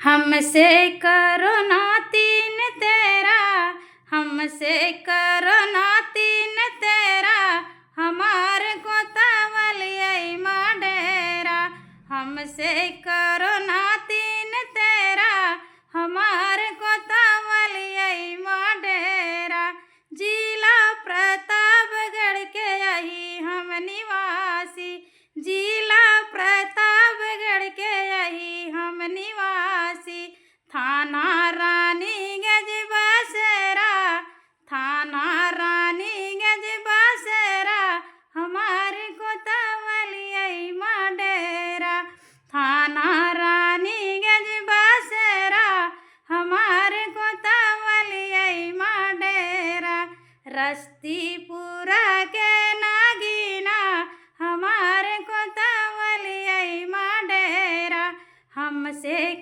हमसे करो ना तीन तेरा, हमसे करो ना तीन तेरा, हमार को तवलियै माडेरा। हमसे करो ना तीन तेरा, हमार को तवलियै माडेरा। जिला प्रतापगढ़ के यही हम निवासी, जिला प्रतापगढ़ के यही हम निवासी। थाना रानीगंज बसेरा, थाना रानीगंज बसेरा, हमार को तवलियै माडेरा। थाना रानीगंज बसेरा, हमार को तवलियै माडेरा। रस्तीपुरा के नागीना, हमार को तवलियै माडेरा। हमसे